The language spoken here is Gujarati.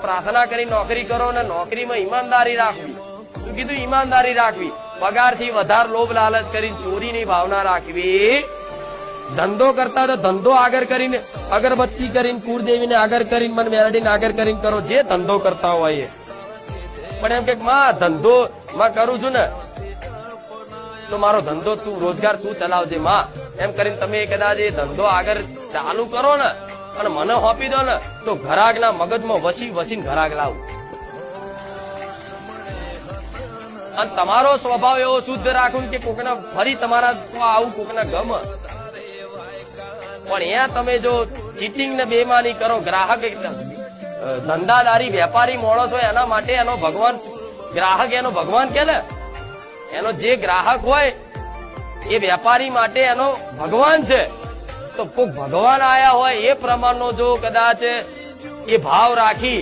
પ્રાર્થના કરી નોકરી કરો ને નોકરીમાં ઈમાનદારી રાખવી. શું કીધું? ઈમાનદારી રાખવી. પગારથી વધારે લોભ લાલચ કરીને ચોરીની ભાવના રાખવી. ધંધો કરતા તો ધંધો આગળ કરીને, અગરબત્તી કરીને, કુળદેવીને આગળ કરીને, મન મેલડીને આગળ કરીને કરો, જે ધંધો કરતા હોય એ. પણ એમ કે માં ધંધો માં કરું છું ને તો મારો ધંધો તું રોજગાર તું ચલાવજે માં, એમ કરીને તમે કદાચ એ ધંધો આગળ ચાલુ કરો ને અને મને હોપી દો ને તો ઘરાકના મગજમાં વસીને ઘરાક લાવું. અને તમારો સ્વભાવ એવો શુદ્ધ રાખું કે કોકના ફરી તમારા આવું કોકના ગમ. પણ અહીંયા તમે જો ચીટિંગ ને બેમાની કરો, ગ્રાહક ધંધાદારી વેપારી માણસ હોય એના માટે એનો ભગવાન, ગ્રાહક એનો ભગવાન કે ને, એનો જે ગ્રાહક હોય એ વેપારી માટે એનો ભગવાન છે. તો કોઈ ભગવાન આયા હોય એ પ્રમાણનો જો કદાચ એ ભાવ રાખી